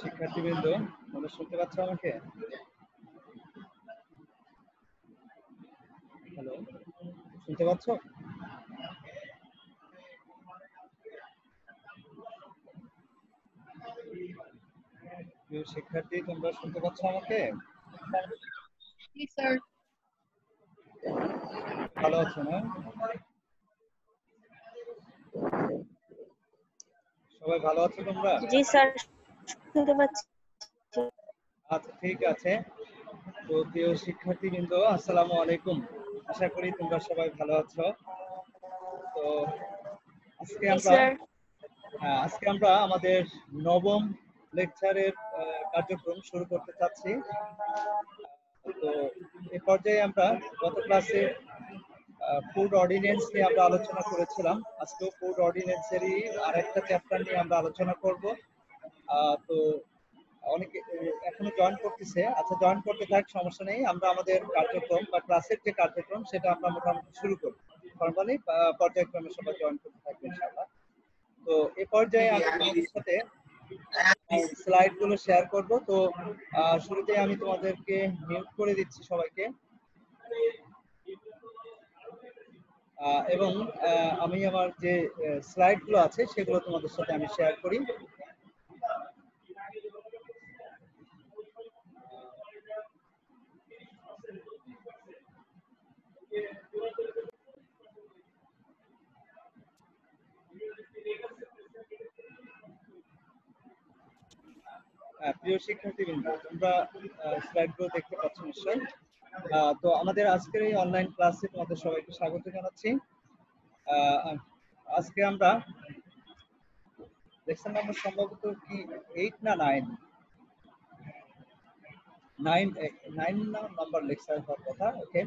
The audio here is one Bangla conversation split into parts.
শিক্ষার্থীবৃন্দ, তোমরা শুনতে পাচ্ছ আমাকে? হ্যালো, শুনতে পাচ্ছ? প্রিয় শিক্ষার্থী, তোমরা শুনতে পাচ্ছ আমাকে? জি স্যার। ভালো আছো না? সবাই ভালো আছো তোমরা? জি স্যার, শুনতে পাচ্ছি। আচ্ছা, ঠিক আছে। তো প্রিয় শিক্ষার্থীবৃন্দ, আসসালামু আলাইকুম। আশা করি তোমরা সবাই ভালো আছো। তো আজকে আমরা আমাদের নবম লেকচারের কার্যক্রম শুরু করতে চাচ্ছি। তো এই পর্যায়ে আমরা গত ক্লাসে ফুড অর্ডিন্যান্স নিয়ে আমরা আলোচনা করেছিলাম। আজকেও ফুড অর্ডিন্যান্সেরই আরেকটা চ্যাপ্টার নিয়ে আমরা আলোচনা করব। তো অনেকে এখনো জয়েন করতেছে। আচ্ছা, জয়েন করতে থাক, সমস্যা নেই। আমরা আমাদের কার্যক্রম বা ক্লাসের যে কার্যক্রম সেটা আমরা মোটামুটি শুরু করব। ফর্মালি পর্যায়ক্রমে সবাই জয়েন করতে থাকবে ইনশাআল্লাহ। তো এই পর্যায়ে আমি তোমাদের সাথে স্লাইড গুলো শেয়ার করব। তো শুরুতে আমি তোমাদেরকে মিউট করে দিচ্ছি সবাইকে, এবং আমি আমার যে স্লাইড গুলো আছে সেগুলো তোমাদের সাথে আমি শেয়ার করি। প্রিয় শিক্ষার্থীবৃন্দ, তোমরা স্লাইডগুলো দেখতে পাচ্ছ নিশ্চয়ই। তো আমাদের আজকের এই অনলাইন ক্লাসে তোমাদের সবাইকে স্বাগত জানাচ্ছি। আজকে আমরা লেকচার নাম্বার সম্ভবত কি 8 না 9 নাম্বার লেকচার হওয়ার কথা। ওকে,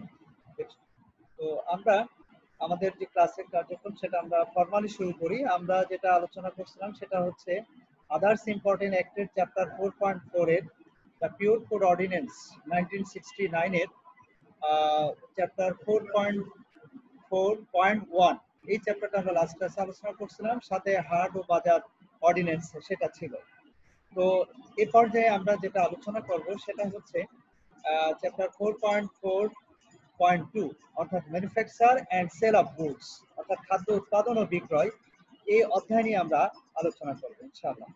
তো আমরা আমাদের যে ক্লাসের কার্যক্রম সেটা আমরা ফর্মালি শুরু করি। আমরা যেটা আলোচনা করছিলাম সেটা হচ্ছে আদার্স ইম্পর্টেন্ট অ্যাক্টের চ্যাপ্টার 4.4 এর দ্য পিওর ফুড অর্ডিন্যান্স 1969 এর চ্যাপ্টার 4.4.1 এই চ্যাপ্টারটা আমরা লাস্ট ক্লাসে আলোচনা করছিলাম, সাথে হাট ও বাজার অর্ডিন্যান্স সেটা ছিল। তো এই পর্যায়ে আমরা যেটা আলোচনা করব সেটা হচ্ছে চ্যাপ্টার 4.4.2 অর্থাৎ manufacture and sale of goods, অর্থাৎ খাদ্য উৎপাদন ও বিক্রয়। এই অধ্যায় নিয়ে আমরা আলোচনা করব ইনশাআল্লাহ।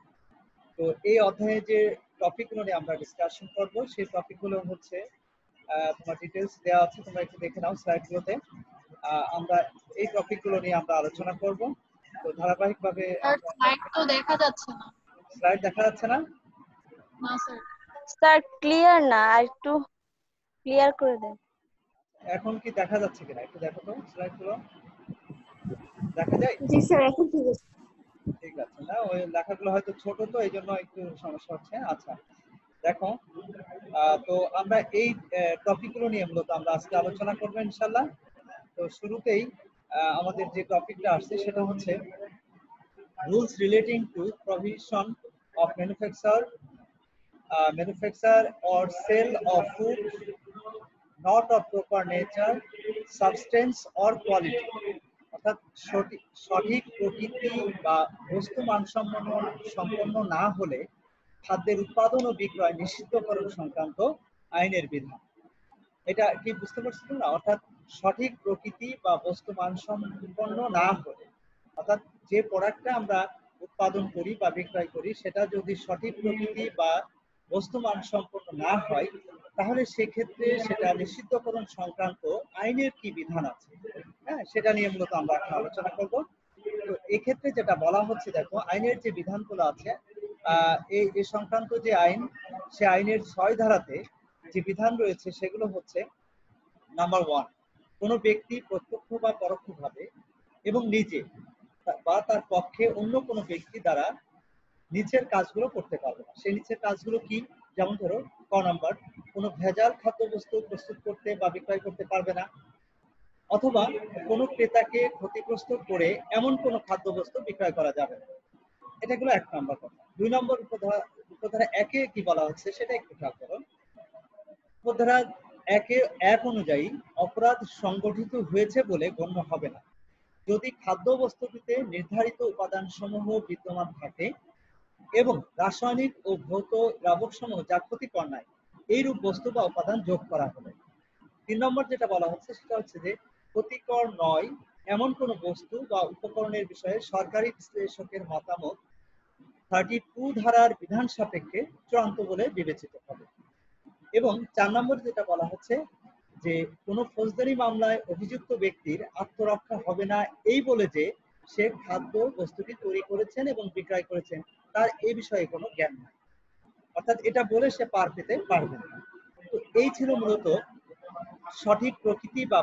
তো এই অধ্যায়ে যে টপিকগুলো নিয়ে আমরা ডিসকাশন করব সেই টপিকগুলো হচ্ছে তোমার ডিটেইলস দেওয়া আছে, তোমরা একটু দেখে নাও স্লাইডগুলোতে। আমরা এই টপিকগুলো নিয়ে আমরা আলোচনা করব। তো ধারাবাহিকভাবে স্লাইড তো দেখা যাচ্ছে না। স্লাইড দেখা যাচ্ছে না? না স্যার। স্যার ক্লিয়ার না, আর একটু ক্লিয়ার করে দেন। এখন কি দেখা যাচ্ছে কিনা একটু দেখো তো, স্লাইডগুলো দেখা যায়? জি স্যার, এখন ঠিক আছে। ঠিক আছে, না ওই লেখাগুলো হয়তো ছোট, তো এই জন্য একটু সমস্যা হচ্ছে। আচ্ছা, দেখো, তো আমরা এই টপিকগুলো নিয়ে মূলত আমরা আজকে আলোচনা করবো ইনশাআল্লাহ। তো শুরুতেই আমাদের যে টপিকটা আসছে সেটা হচ্ছে rules relating to prohibition of manufacture or sale of food not of proper nature, substance or quality, অর্থাৎ সঠিক প্রকৃতি বা বস্তু মানসম্পন্ন না হলে খাদ্যের উৎপাদন ও বিক্রয় নিষিদ্ধকরণ সংক্রান্ত আইনের বিধান। এটা কি বুঝতে পারছো না? অর্থাৎ সঠিক প্রকৃতি বা বস্তু মানসম্পন্ন না হলে, অর্থাৎ যে প্রোডাক্টটা আমরা উৎপাদন করি বা বিক্রয় করি সেটা যদি সঠিক প্রকৃতি বা বস্তু মানসম্পন্ন না হয়, তাহলে সেক্ষেত্রে সেটা নিষিদ্ধকরণ সংক্রান্ত আইনের কি বিধান আছে, হ্যাঁ, সেটা নিয়ে মূলত আমরা এখন আলোচনা করব। তো এক্ষেত্রে যেটা বলা হচ্ছে, দেখো, আইনের যে বিধানগুলো আছে এই সংক্রান্ত যে আইন, সে আইনের 6 ধারাতে যে বিধান রয়েছে সেগুলো হচ্ছে: নাম্বার 1, কোনো ব্যক্তি প্রত্যক্ষ বা পরোক্ষভাবে এবং নিজে বা তার পক্ষে অন্য কোনো ব্যক্তি দ্বারা নিচের কাজগুলো করতে পারবে না। সেই নিচের কাজগুলো কি? যেমন ধরো, ক নাম্বার, কোনো ভেজাল খাদ্যবস্তু প্রস্তুত করতে বা বিক্রয় করতে পারবে না, অথবা কোনো ক্রেতাকে ক্ষতিগ্রস্ত করে এমন কোনো খাদ্যবস্তু বিক্রয় করা যাবে না। এটা হলো 1 নম্বর কথা। 2 নম্বর উপধারা 1-এ কি বলা হচ্ছে সেটা একটু খেয়াল করো। উপধারা 1 অনুযায়ী অপরাধ সংগঠিত হয়েছে বলে গণ্য হবে না যদি খাদ্যবস্তুটিতে নির্ধারিত উপাদান সমূহ বিদ্যমান থাকে এবং রাসায়নিক ও ভৌত দ্রাবক সমূহ যা ক্ষতিকর নয় এইরূপ বস্তু বা উপাদান যোগ করা হলো। 3 নম্বর যেটা বলা হচ্ছে সেটা হচ্ছে যে ক্ষতিকর নয় এমন কোন বস্তু বা উপকরণের বিষয়ে সরকারি বিশ্লেষকের মতামত 32 ধারার বিধান সাপেক্ষে চূড়ান্ত বলে বিবেচিত হবে। এবং 4 নম্বর যেটা বলা হচ্ছে যে কোনো ফৌজদারি মামলায় অভিযুক্ত ব্যক্তির আত্মরক্ষা হবে না এই বলে যে সে খাদ্য বস্তুটি তৈরি করেছেন এবং বিক্রয় করেছেন তার এই বিষয়ে কোনো জ্ঞান নাই, অর্থাৎ এটা বলে সে পার পেতে পারবে না। তো এই ছিল মূলত সঠিক প্রকৃতি বা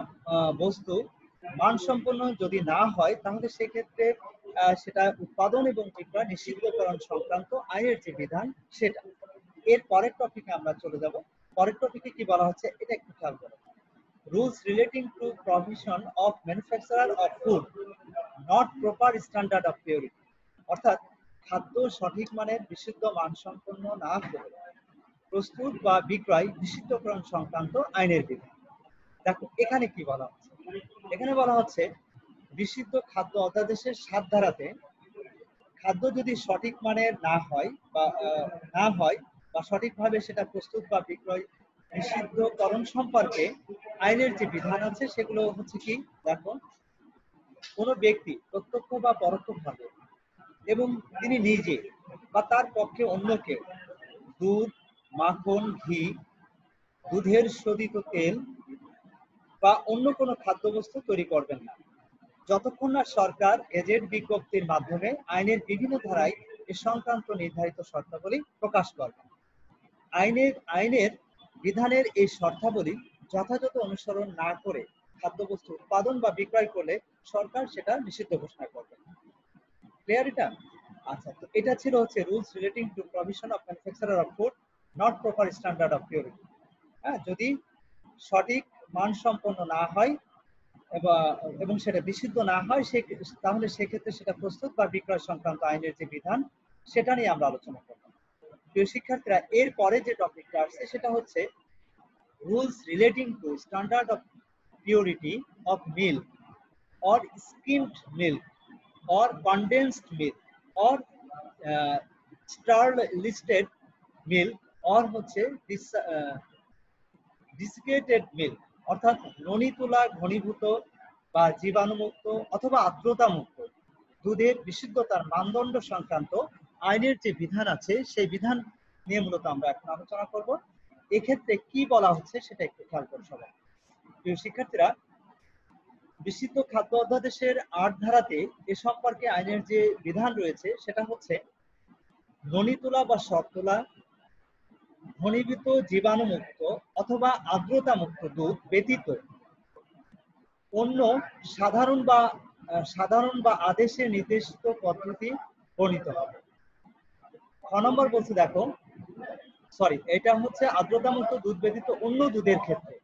বস্তু মানসম্পন্ন যদি না হয় তাহলে সেক্ষেত্রে সেটা উৎপাদন এবং বিক্রয় নিষিদ্ধকরণ সংক্রান্ত আইনের যে বিধান সেটা। এর পরের টপিকে আমরা চলে যাব। পরের টপিকে কি বলা হচ্ছে এটা একটু খেয়াল করো। Rules relating to provision of manufacturer of food not proper standard of purity, অর্থাৎ খাদ্য সঠিক মানের বিশুদ্ধ মানসম্পন্ন না হলে প্রস্তুত বা বিক্রয় নিষিদ্ধকরণ সংক্রান্ত আইনের বিধান। দেখো এখানে কি বলা হচ্ছে, এখানে বলা হচ্ছে বিশুদ্ধ খাদ্য অধ্যাদেশের 7 ধারাতে খাদ্য যদি সঠিক মানের না হয় বা সঠিকভাবে সেটা প্রস্তুত বা বিক্রয় নিষিদ্ধকরণ সম্পর্কে আইনের যে বিধান আছে সেগুলো হচ্ছে কি, দেখো কোনো ব্যক্তি প্রত্যক্ষ বা পরোক্ষভাবে এবং তিনি নিজে বা তার পক্ষে অন্য কেউ দুধ, মাখন, ঘি, দুধের শোধিত তেল বা অন্য কোনো খাদ্যবস্তু তৈরি করবেন না যতক্ষণ না সরকার গেজেট বিজ্ঞপ্তির মাধ্যমে আইনের বিভিন্ন ধারায় এ সংক্রান্ত নির্ধারিত শর্তাবলী প্রকাশ করবে। আইনের বিধানের এই শর্তাবলী যথাযথ অনুসরণ না করে খাদ্যবস্তু উৎপাদন বা বিক্রয় করলে সরকার সেটা নিষিদ্ধ ঘোষণা করবে। ক্লিয়ার এটা? আচ্ছা, তো এটা ছিল হচ্ছে rules relating to provision of manufacturer of food not proper standard of purity. হ্যাঁ, যদি সঠিক মানসম্পন্ন না হয় এবং সেটা বিশুদ্ধ না হয় তাহলে সেক্ষেত্রে সেটা প্রস্তুত বা বিক্রয় সংক্রান্ত আইনের যে বিধান সেটা নিয়ে আমরা আলোচনা করব। প্রিয় শিক্ষার্থীরা, এর পরে যে টপিকটা আসছে সেটা হচ্ছে rules relating to standard of purity of milk or skimmed milk or condensed milk or star listed milk or হচ্ছে ডিসিকেটেড মিল্ক, অর্থাৎ ননি তোলা, ঘনীভূত বা জীবাণুমুক্ত অথবা আর্দ্রতা মুক্ত দুধের বিশুদ্ধতার মানদণ্ড সংক্রান্ত আইনের যে বিধান আছে সেই বিধান নিয়ে মূলত আমরা এখন আলোচনা করব। এক্ষেত্রে কি বলা হচ্ছে সেটা একটু খেয়াল করো সবাই। প্রিয় শিক্ষার্থীরা, বিশুদ্ধ খাদ্য অধ্যাদেশের 8 ধারাতে এ সম্পর্কে আইনের যে বিধান রয়েছে সেটা হচ্ছে ননি তোলা বা সব তোলা, ঘনীভূত, জীবাণুমুক্ত অথবা আর্দ্রতা মুক্ত দুধ ব্যতীত অন্য সাধারণ বা আদেশে নির্দেশিত পদ্ধতি বর্ণিত হবে। খ নম্বর বলছে, দেখো এটা হচ্ছে আর্দ্রতা মুক্ত দুধ ব্যতীত অন্য দুধের ক্ষেত্রে,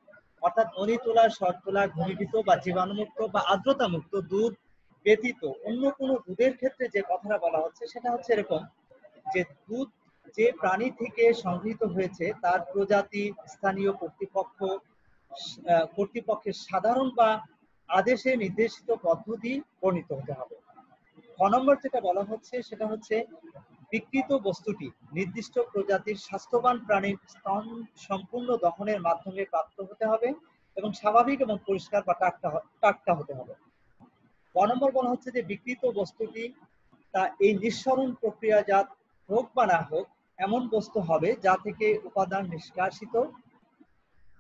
অর্থাৎ ননি তোলা, শর্ট তোলা, ঘনীভূত বা জীবাণুমুক্ত বা আর্দ্রতা মুক্ত দুধ ব্যতীত অন্য কোনো দুধের ক্ষেত্রে যে কথাটা বলা হচ্ছে সেটা হচ্ছে এরকম যে দুধ যে প্রাণী থেকে সংগৃহীত হয়েছে তার প্রজাতি, স্থানীয় কর্তৃপক্ষের সাধারণ বা আদেশে নির্দেশিত পদ্ধতি বর্ণিত হতে হবে। খ নম্বর যেটা বলা হচ্ছে সেটা হচ্ছে বিকৃত বস্তুটি নির্দিষ্ট প্রজাতির স্বাস্থ্যবান প্রাণীর স্তন সম্পূর্ণ দহনের মাধ্যমে প্রাপ্ত হতে হবে এবং স্বাভাবিক এবং পরিষ্কার বা টাটকা হতে হবে। ক নম্বর বলা হচ্ছে যে বিকৃত বস্তুটি তা এই নিঃসরণ প্রক্রিয়াজাত হোক বা না হোক এমন বস্তু হবে যা থেকে উপাদান নিষ্কাশিত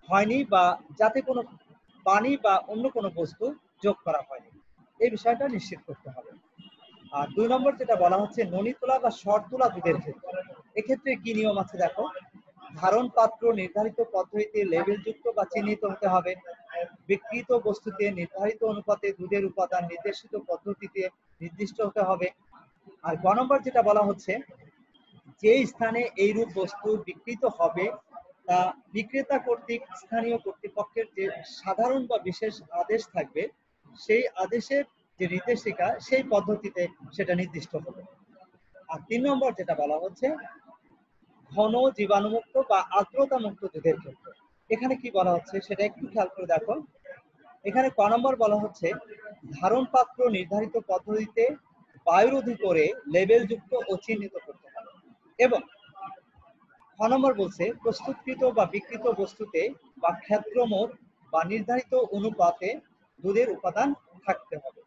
হয়নি বা যাতে কোনো পানি বা অন্য কোনো বস্তু যোগ করা হয়নি, এই বিষয়টা নিশ্চিত করতে হবে। আর 2 নম্বর যেটা বলা হচ্ছে ননি তোলা বা শর্ট তোলা দুধের ক্ষেত্রে, এক্ষেত্রে কি নিয়ম আছে দেখো, ধারণ পাত্র নির্ধারিত পদ্ধতিতে লেবেলযুক্ত বা চিহ্নিত হতে হবে, বিকৃত বস্তুতে নির্ধারিত অনুপাতে দুধের উপাদান নির্দেশিত পদ্ধতিতে নির্দিষ্ট হতে হবে। আর গ নম্বর যেটা বলা হচ্ছে যে স্থানে এইরূপ বস্তু বিকৃত হবে তা বিক্রেতা কর্তৃক স্থানীয় কর্তৃপক্ষের যে সাধারণ বা বিশেষ আদেশ থাকবে সেই আদেশের যে নির্দেশিকা সেই পদ্ধতিতে সেটা নির্দিষ্ট হবে। আর 3 নম্বর যেটা বলা হচ্ছে ঘন, জীবাণুমুক্ত বা আর্দ্রতা মুক্ত দুধের ক্ষেত্রে, এখানে কি বলা হচ্ছে সেটা একটু খেয়াল করে দেখো। এখানে ক নম্বর বলা হচ্ছে ধারণ পাত্র নির্ধারিত পদ্ধতিতে বায়ুরোধী করে লেবেলযুক্ত ও চিহ্নিত করতে হবে। এবং খ নম্বর বলছে প্রস্তুতকৃত বা বিকৃত বস্তুতে বা ক্ষেত্রমোট বা নির্ধারিত অনুপাতে দুধের উপাদান থাকতে হবে।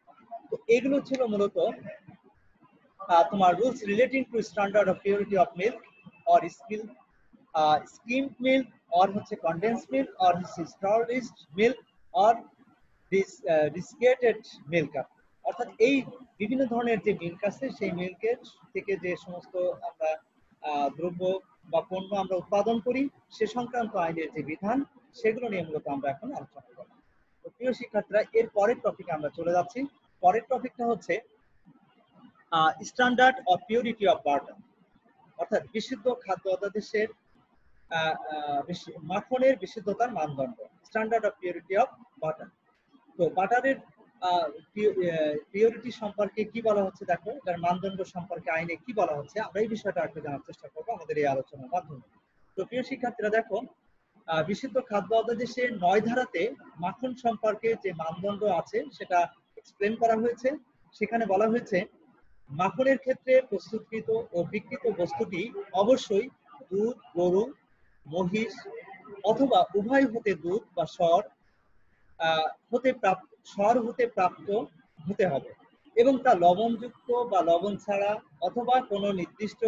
তো এগুলো ছিল মূলত তোমার rules relating to standard of purity of milk or skimmed milk or হচ্ছে কনডেন্স মিল্ক অর হচ্ছে স্টার্ডিস্ট মিল্ক অর ডিসকেটেড মিল্ক। অর্থাৎ এই বিভিন্ন ধরনের যে মিল্ক আছে সেই মিল্কের থেকে যে সমস্ত আমরা দ্রব্য বা পণ্য আমরা উৎপাদন করি সে সংক্রান্ত আইনের যে বিধান সেগুলো নিয়ে মূলত আমরা এখন আলোচনা করব। তো প্রিয় শিক্ষার্থীরা, এর পরের টপিকে আমরা চলে যাচ্ছি। পরের টপিকটা হচ্ছে standard of purity of butter, অর্থাৎ বিশুদ্ধ খাদ্য অধ্যাদেশের মাখনের বিশুদ্ধতার মানদণ্ড, standard of purity of butter. তো বাটারের পিউরিটি সম্পর্কে কি বলা হচ্ছে, দেখো এটার মানদণ্ড সম্পর্কে আইনে কি বলা হচ্ছে, আমরা এই বিষয়টা একটু জানার চেষ্টা করবো আমাদের এই আলোচনার মাধ্যমে। তো প্রিয় শিক্ষার্থীরা দেখো, বিশুদ্ধ খাদ্য অধ্যাদেশের 9 ধারাতে মাখন সম্পর্কে যে মানদণ্ড আছে সেটা এক্সপ্লেন করা হয়েছে। সেখানে বলা হয়েছে মাখনের ক্ষেত্রে প্রস্তুতকৃত ও বিকৃত বস্তুটি অবশ্যই দুধ, গরু, মহিষ অথবা উভয় হতে দুধ বা সর হতে প্রাপ্ত হতে হবে এবং তা লবণযুক্ত বা লবণ ছাড়া অথবা কোনো নির্দিষ্ট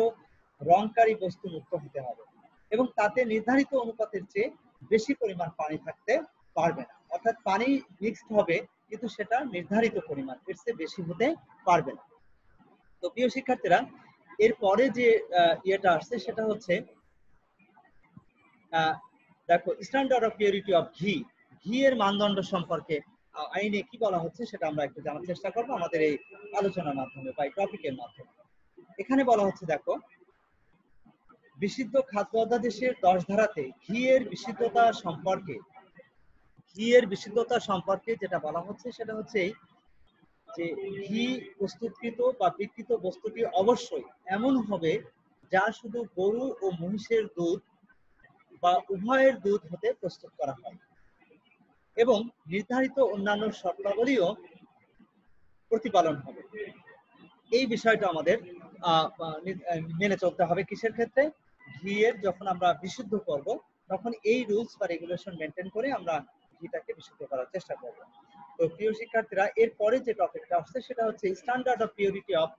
রংকারী বস্তু মুক্ত হতে হবে এবং তাতে নির্ধারিত অনুপাতের চেয়ে বেশি পরিমাণ পানি থাকতে পারবে না। অর্থাৎ পানি মিক্সড হবে কিন্তু সেটা নির্ধারিত পরিমাণ, এর চেয়ে বেশি হতে পারবে না। তো প্রিয় শিক্ষার্থীরা, এরপরে যে ইয়েটা আসছে সেটা হচ্ছে দেখো স্ট্যান্ডার্ড অফ পিউরিটি অফ ঘি, ঘি এর মানদণ্ড সম্পর্কে আইনে কি বলা হচ্ছে সেটা আমরা একটু জানার চেষ্টা করবো আমাদের এই আলোচনার মাধ্যমে বা এই টপিকের মাধ্যমে। এখানে বলা হচ্ছে দেখো, বিশুদ্ধ খাদ্য অধ্যাদেশের 10 ধারাতে ঘি এর বিশুদ্ধতা সম্পর্কে যেটা বলা হচ্ছে সেটা হচ্ছে যে ঘি প্রস্তুতকৃত বা বিকৃত বস্তুটি অবশ্যই এমন হবে যা শুধু গরু ও মহিষের দুধ বা উভয়ের দুধ হতে প্রস্তুত করা হয় এবং নির্ধারিত অন্যান্য শর্তাবলীও প্রতিপালন হবে। এই বিষয়টা আমাদের মেনে চলতে হবে। কিসের ক্ষেত্রে? ঘিয়ের যখন আমরা বিশুদ্ধ করব তখন এই রুলস বা রেগুলেশন মেনটেন করে আমরা ঘিটাকে বিশুদ্ধ করার চেষ্টা করব। তো প্রিয় শিক্ষার্থীরা, এরপরে যে টপিকটা আসছে সেটা হচ্ছে standard of purity of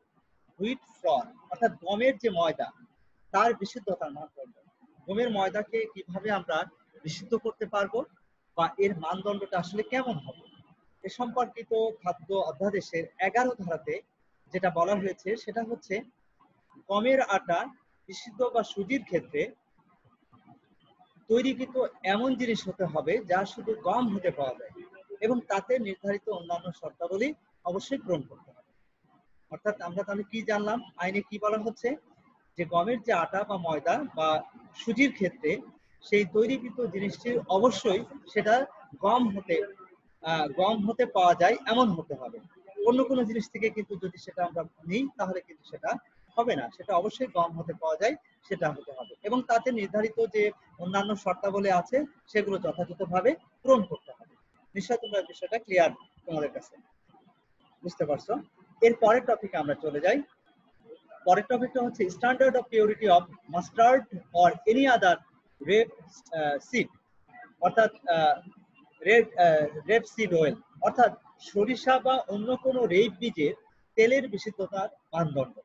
wheat flour, অর্থাৎ গমের যে ময়দা তার বিশুদ্ধতার মানদণ্ড। গমের ময়দাকে কিভাবে আমরা বিশুদ্ধ করতে পারবো বা এর মানদণ্ডটা আসলে কেমন হবে, এ সম্পর্কিত খাদ্য অধ্যাদেশের 11 ধারাতে যেটা বলা হয়েছে সেটা হচ্ছে গমের আটা বিশুদ্ধ বা সুজির ক্ষেত্রে তৈরিকৃত এমন জিনিস হতে হবে যা শুধু গম হতে পাওয়া যায় এবং তাতে নির্ধারিত অন্যান্য শর্তাবলী অবশ্যই পূরণ করতে হবে। অর্থাৎ আমরা তাহলে কি জানলাম, আইনে কি বলা হচ্ছে যে গমের যে আটা বা ময়দা বা সুজির ক্ষেত্রে সেই তৈরিকৃত জিনিসটি অবশ্যই সেটা গম হতে পাওয়া যায় এমন হতে হবে। অন্য কোনো জিনিস থেকে কিন্তু যদি সেটা আমরা নিই তাহলে কিন্তু সেটা হবে না, সেটা অবশ্যই গম হতে পাওয়া যায় সেটা হতে হবে এবং তাতে নির্ধারিত যে অন্যান্য শর্তাবলী আছে সেগুলো যথাযথভাবে পূরণ করতে হবে। নিশ্চয় তোমরা বিষয়টা ক্লিয়ার, তোমাদের কাছে বুঝতে পারছো। এর পরের টপিকে আমরা চলে যাই। পরের টপিকটা হচ্ছে standard of purity of mustard or any other rape seed, অর্থাৎ রেপ সিড অয়েল, অর্থাৎ সরিষা বা অন্য কোনো রেপ বীজের তেলের বিশুদ্ধতার মানদণ্ড।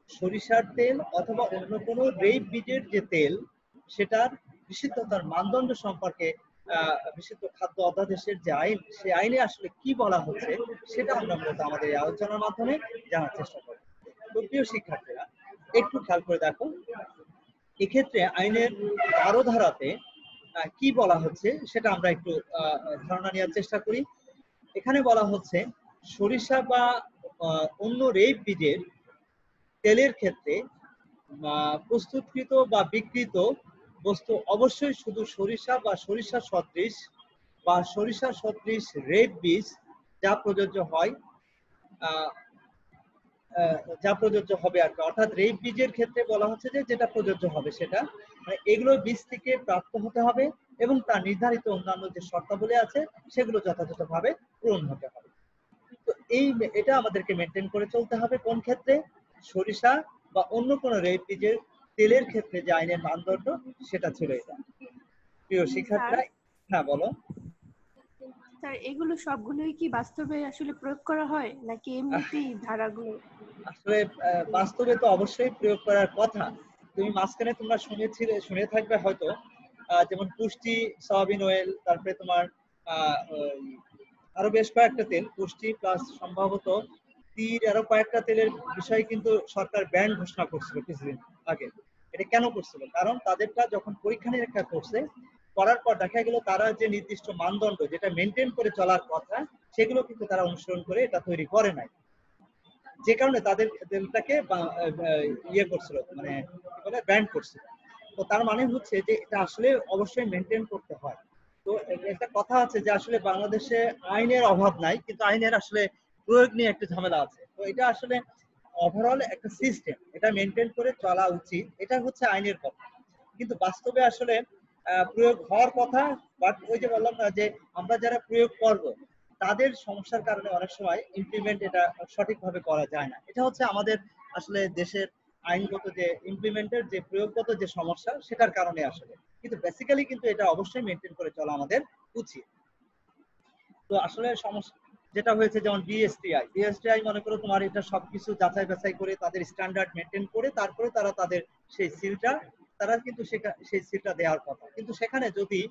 সরিষার তেল অথবা অন্য কোনো রেপ বীজের যে তেল সেটার বিশুদ্ধতার মানদণ্ড সম্পর্কে বিশুদ্ধ খাদ্য অধ্যাদেশের যে আইন, সেই আইনে আসলে কি বলা হচ্ছে সেটা আমরা মূলত আমাদের এই আলোচনার মাধ্যমে জানার চেষ্টা করব। তো প্রিয় শিক্ষার্থীরা, একটু খেয়াল করে দেখো, এক্ষেত্রে আইনের 12 ধারাতে কি বলা হচ্ছে সেটা আমরা একটু ধারণা নেওয়ার চেষ্টা করি। এখানে বলা হচ্ছে সরিষা বা অন্য রেপ বীজের তেলের ক্ষেত্রে প্রস্তুতকৃত বা বিকৃত বস্তু অবশ্যই শুধু সরিষা বা সরিষা সদৃশ রেপ বীজ যা প্রযোজ্য হবে আর কি। অর্থাৎ রেপ বীজের ক্ষেত্রে বলা হচ্ছে যে যেটা প্রযোজ্য হবে সেটা মানে এগুলো বীজ থেকে প্রাপ্ত হতে হবে এবং তার নির্ধারিত অন্যান্য যে শর্তাবলী আছে সেগুলো যথাযথভাবে পূরণ হতে হবে। তো এটা আমাদেরকে মেনটেন করে চলতে হবে কোন ক্ষেত্রে? সরিষা বা অন্য কোনো রেপ বীজের তেলের ক্ষেত্রে যে আইনের মানদণ্ড সেটা ছিল এটা। প্রিয় স্যার শিক্ষার্থীরা, হ্যাঁ বলো। স্যার এগুলো সবগুলোই কি বাস্তবে আসলে প্রয়োগ করা হয় নাকি এমনিতেই ধারাগুলো? আসলে বাস্তবে তো অবশ্যই প্রয়োগ করার কথা। তুমি মাঝখানে তোমরা শুনে থাকবে হয়তো, যেমন পুষ্টি, সয়াবিন অয়েল, তারপরে তোমার আরো বেশ কয়েকটা তেল, পুষ্টি প্লাস সম্ভবত আরো কয়েকটা তেলের বিষয়ে কিন্তু সরকার ব্যান ঘোষণা করছিল কিছুদিন আগে। এটা কেন করছিল? কারণ তাদেরটা যখন পরীক্ষা নিরীক্ষা করছে, করার পর দেখা গেল তারা যে নির্দিষ্ট মানদণ্ড যেটা মেনটেন করে চলার কথা, সেগুলো কিন্তু তারা অনুসরণ করে এটা তৈরি করে নাই, যে কারণে তাদের তেলটাকে ইয়ে করছিল, মানে কি বলে, ব্যান্ড করছিল। তো তার মানে হচ্ছে যে এটা আসলে অবশ্যই মেনটেন করতে হয়। তো একটা কথা আছে যে আসলে বাংলাদেশে আইনের অভাব নাই, কিন্তু আইনের আসলে প্রয়োগ নিয়ে একটা ঝামেলা আছে। তো এটা আসলে ওভারঅল একটা সিস্টেম, এটা মেনটেন করে চলা উচিত, এটা হচ্ছে আইনের কথা। কিন্তু বাস্তবে আসলে প্রয়োগ হওয়ার কথা, বাট ওই যে বললাম না যে আমরা যারা প্রয়োগ করব তাদের সমস্যার কারণে অনেক সময় ইমপ্লিমেন্ট এটা সঠিকভাবে করা যায় না। এটা হচ্ছে আমাদের আসলে দেশের আইনগত যে ইমপ্লিমেন্টের যে প্রয়োগগত যে সমস্যা, সেটার কারণে আসলে। কিন্তু বেসিক্যালি কিন্তু এটা অবশ্যই মেনটেন করে চলা আমাদের উচিত। তো আসলে সমস্যা যেটা হয়েছে, যেমন বিএসটিআই মনে করো তোমার এটা সবকিছু যাচাই বাছাই করে তাদের স্ট্যান্ডার্ড মেনটেন করে তারপরে তারা তাদের সেই সিলটা, তারা কিন্তু সেই সিলটা দেওয়ার কথা। কিন্তু সেখানে যদি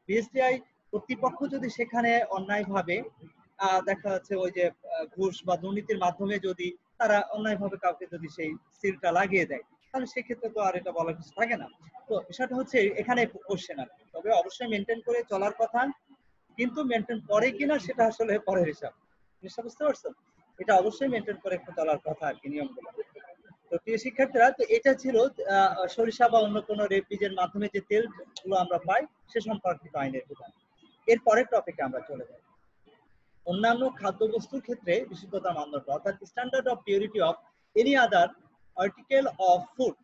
বিএসটিআই কর্তৃপক্ষ যদি সেখানে অন্যায়ভাবে দেখা যাচ্ছে ওই যে ঘুষ বা দুর্নীতির মাধ্যমে যদি তারা অন্যায়ভাবে কাউকে যদি সেই সিলটা লাগিয়ে দেয়, তাহলে সেক্ষেত্রে তো আর এটা বলার কিছু থাকে না। তো বিষয়টা হচ্ছে এখানে কোশ্চেন আর কি। তবে অবশ্যই মেনটেন করে চলার কথা, কিন্তু মেনটেন করে কিনা সেটা আসলে পরের হিসাব। জিনিসটা বুঝতে পারছো? এটা অবশ্যই মেনটেন করে একটু চলার কথা আর কি, নিয়মগুলো। তো প্রিয় শিক্ষার্থীরা, তো এটা ছিল সরিষা বা অন্য কোনো রেপিজের মাধ্যমে যে তেলগুলো আমরা পাই সে সম্পর্কিত আইনের বিধান। এর পরের টপিকে আমরা চলে যাই। অন্যান্য খাদ্যবস্তুর ক্ষেত্রে বিশুদ্ধতার মানদণ্ড, অর্থাৎ standard of purity of any other article of food,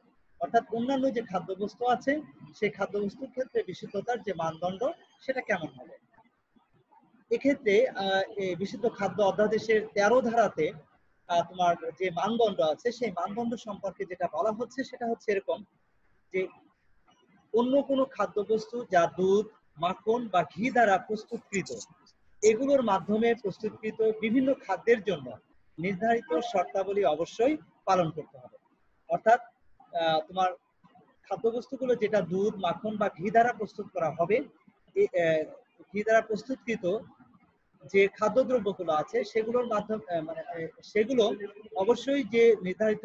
অর্থাৎ অন্যান্য যে খাদ্যবস্তু আছে সেই খাদ্যবস্তুর ক্ষেত্রে বিশুদ্ধতার যে মানদণ্ড সেটা কেমন হবে। এক্ষেত্রে বিশুদ্ধ খাদ্য অধ্যাদেশের 13 ধারাতে তোমার যে মানদণ্ড আছে সেই মানদণ্ড সম্পর্কে যেটা বলা হচ্ছে সেটা হচ্ছে এরকম যে অন্য কোনো খাদ্যবস্তু যা দুধ, মাখন বা ঘি দ্বারা প্রস্তুতকৃত, এগুলোর মাধ্যমে প্রস্তুতকৃত বিভিন্ন খাদ্যের জন্য নির্ধারিত শর্তাবলী অবশ্যই পালন করতে হবে। অর্থাৎ তোমার খাদ্যবস্তুগুলো যেটা দুধ, মাখন বা ঘি দ্বারা প্রস্তুত করা হবে, ঘি দ্বারা প্রস্তুতকৃত যে খাদ্যদ্রব্যগুলো আছে সেগুলোর মাধ্যমে মানে সেগুলো অবশ্যই যে নির্ধারিত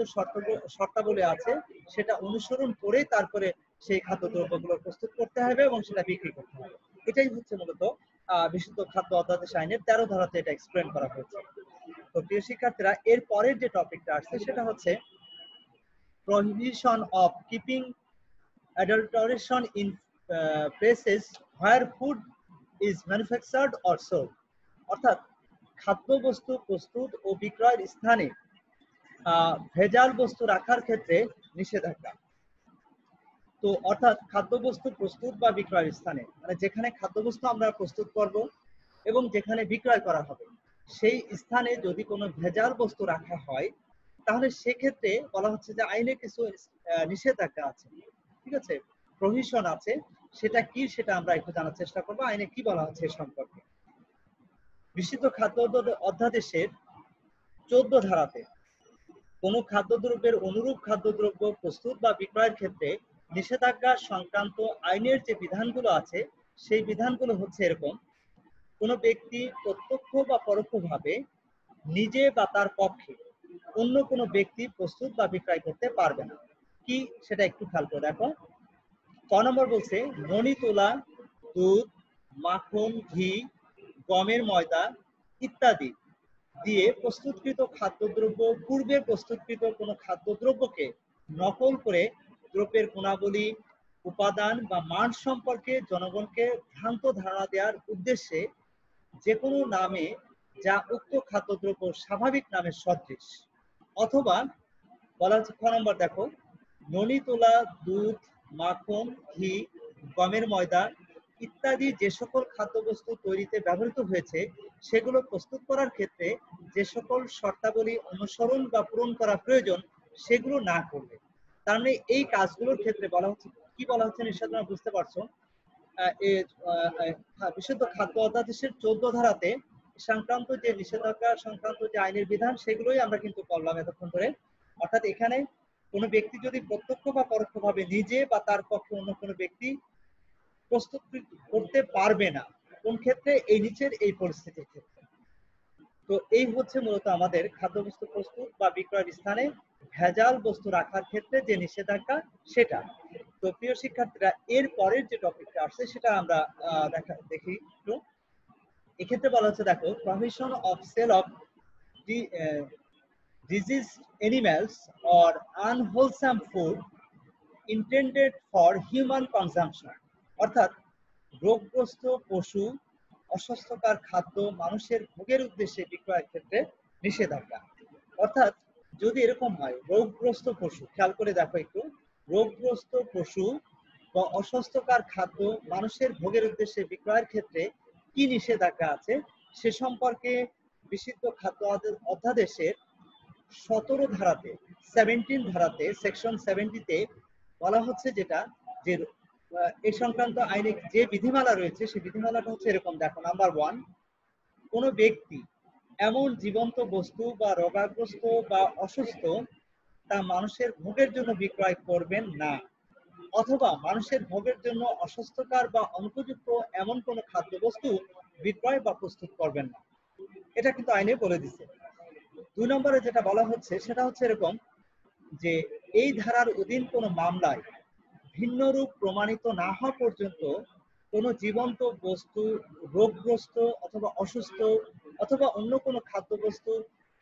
শর্তাবলী আছে সেটা অনুসরণ করে তারপরে সেই খাদ্যদ্রব্যগুলো প্রস্তুত করতে হবে এবং সেটা বিক্রি করতে হবে। এটাই হচ্ছে মূলত বিশুদ্ধ খাদ্য অধ্যাদেশ আইনের 13 ধারাতে এটা এক্সপ্লেন করা হয়েছে। তো প্রিয় শিক্ষার্থীরা, এর পরের যে টপিকটা আসছে সেটা হচ্ছে prohibition of keeping adulteration in places where food is manufactured or sold, অর্থাৎ খাদ্যবস্তু প্রস্তুত ও বিক্রয়ের স্থানে ভেজাল বস্তু রাখার ক্ষেত্রে নিষেধাজ্ঞা। তো অর্থাৎ খাদ্যবস্তু প্রস্তুত বা বিক্রয়ের স্থানে, মানে যেখানে খাদ্যবস্তু আমরা প্রস্তুত করব এবং যেখানে বিক্রয় করা হবে সেই স্থানে যদি কোনো ভেজাল বস্তু রাখা হয় তাহলে সেক্ষেত্রে বলা হচ্ছে যে আইনে কিছু নিষেধাজ্ঞা আছে, ঠিক আছে, প্রভিশন আছে। সেটা কি সেটা আমরা একটু জানার চেষ্টা করবো, আইনে কি বলা হচ্ছে এ সম্পর্কে। বিশুদ্ধ খাদ্য অধ্যাদেশের 14 ধারাতে কোনো খাদ্যদ্রব্যের অনুরূপ খাদ্যদ্রব্য প্রস্তুত বা বিক্রয়ের ক্ষেত্রে নিষেধাজ্ঞা সংক্রান্ত আইনের যে বিধানগুলো আছে সেই বিধানগুলো হচ্ছে এরকম: কোনো ব্যক্তি প্রত্যক্ষ বা পরোক্ষভাবে নিজে বা তার পক্ষে অন্য কোনো ব্যক্তি প্রস্তুত বা বিক্রয় করতে পারবে না। কি সেটা একটু খেয়াল করে দেখো। ক নম্বর বলছে, ননি তোলা দুধ, মাখন, ঘি, গমের ময়দা ইত্যাদি দিয়ে প্রস্তুতকৃত খাদ্যদ্রব্য পূর্বে প্রস্তুতকৃত কোনো খাদ্যদ্রব্যকে নকল করে দ্রব্যের গুণাবলী, উপাদান বা মান সম্পর্কে জনগণকে ভ্রান্ত ধারণা দেওয়ার উদ্দেশ্যে যে কোনো নামে যা উক্ত খাদ্যদ্রব্য স্বাভাবিক নামের সদৃশ, অথবা বলা হচ্ছে খ নম্বর দেখো, ননি তোলা দুধ, মাখন, ঘি, গমের ময়দা ইত্যাদি যে সকল খাদ্যবস্তু তৈরিতে ব্যবহৃত হয়েছে সেগুলো প্রস্তুত করার ক্ষেত্রে যে সকল শর্তাবলী অনুসরণ বা পূরণ করা প্রয়োজন সেগুলো না করলে, তার মানে এই কাজগুলোর ক্ষেত্রে বলা হচ্ছে, কি বলা হচ্ছে নিশ্চয় তোমরা বুঝতে পারছো। বিশুদ্ধ খাদ্য অধ্যাদেশের 14 ধারাতে সংক্রান্ত যে নিষেধাজ্ঞা সংক্রান্ত যে আইনের বিধান সেগুলোই আমরা কিন্তু পড়লাম এতক্ষণ ধরে। অর্থাৎ এখানে কোনো ব্যক্তি যদি প্রত্যক্ষ বা পরোক্ষভাবে নিজে বা তার পক্ষে অন্য কোনো ব্যক্তি প্রস্তুত করতে পারবে না, কোন ক্ষেত্রে? এই নিচের এই পরিস্থিতির ক্ষেত্রে। তো এই হচ্ছে মূলত আমাদের খাদ্যবস্তু প্রস্তুত বা বিক্রয়ের স্থানে ভেজাল বস্তু রাখার ক্ষেত্রে যে নিষেধাজ্ঞা সেটা। তো প্রিয় শিক্ষার্থীরা, এর পরের যে টপিকটা আসছে সেটা আমরা দেখি একটু। এক্ষেত্রে বলা হচ্ছে, দেখো, prohibition of sale of diseased animals or unwholesome food intended for human consumption, অর্থাৎ রোগগ্রস্ত পশু, অস্বাস্থ্যকর খাদ্য মানুষের ভোগের উদ্দেশ্যে বিক্রয়ের ক্ষেত্রে নিষেধাজ্ঞা। অর্থাৎ যদি এরকম হয়, রোগগ্রস্ত পশু, খেয়াল করে দেখো একটু, রোগগ্রস্ত পশু বা অস্বাস্থ্যকর খাদ্য মানুষের ভোগের উদ্দেশ্যে বিক্রয়ের ক্ষেত্রে কি নিষেধাজ্ঞা আছে সে সম্পর্কে বিশুদ্ধ খাদ্য অধ্যাদেশের 17 ধারাতে, 17 ধারাতে, সেকশন 70-তে বলা হচ্ছে যেটা, যে এই সংক্রান্ত আইনে যে বিধিমালা রয়েছে সেই বিধিমালাটা হচ্ছে এরকম। দেখো, নাম্বার 1, কোনো ব্যক্তি এমন জীবন্ত বস্তু বা রোগাগ্রস্ত বা অসুস্থ তা মানুষের ভোগের জন্য বিক্রয় করবেন না, অথবা মানুষের ভোগের জন্য অস্বাস্থ্যকর বা অনুপযুক্ত এমন কোনো খাদ্যবস্তু বিক্রয় বা প্রস্তুত করবেন না। এটা কিন্তু আইনে বলে দিচ্ছে। 2 নম্বরে যেটা বলা হচ্ছে সেটা হচ্ছে এরকম, যে এই ধারার অধীন কোনো মামলায় ভিন্ন রূপ প্রমাণিত না হওয়া পর্যন্ত কোনো জীবন্ত বস্তু রোগগ্রস্ত অথবা অসুস্থ অথবা অন্য কোনো খাদ্যবস্তু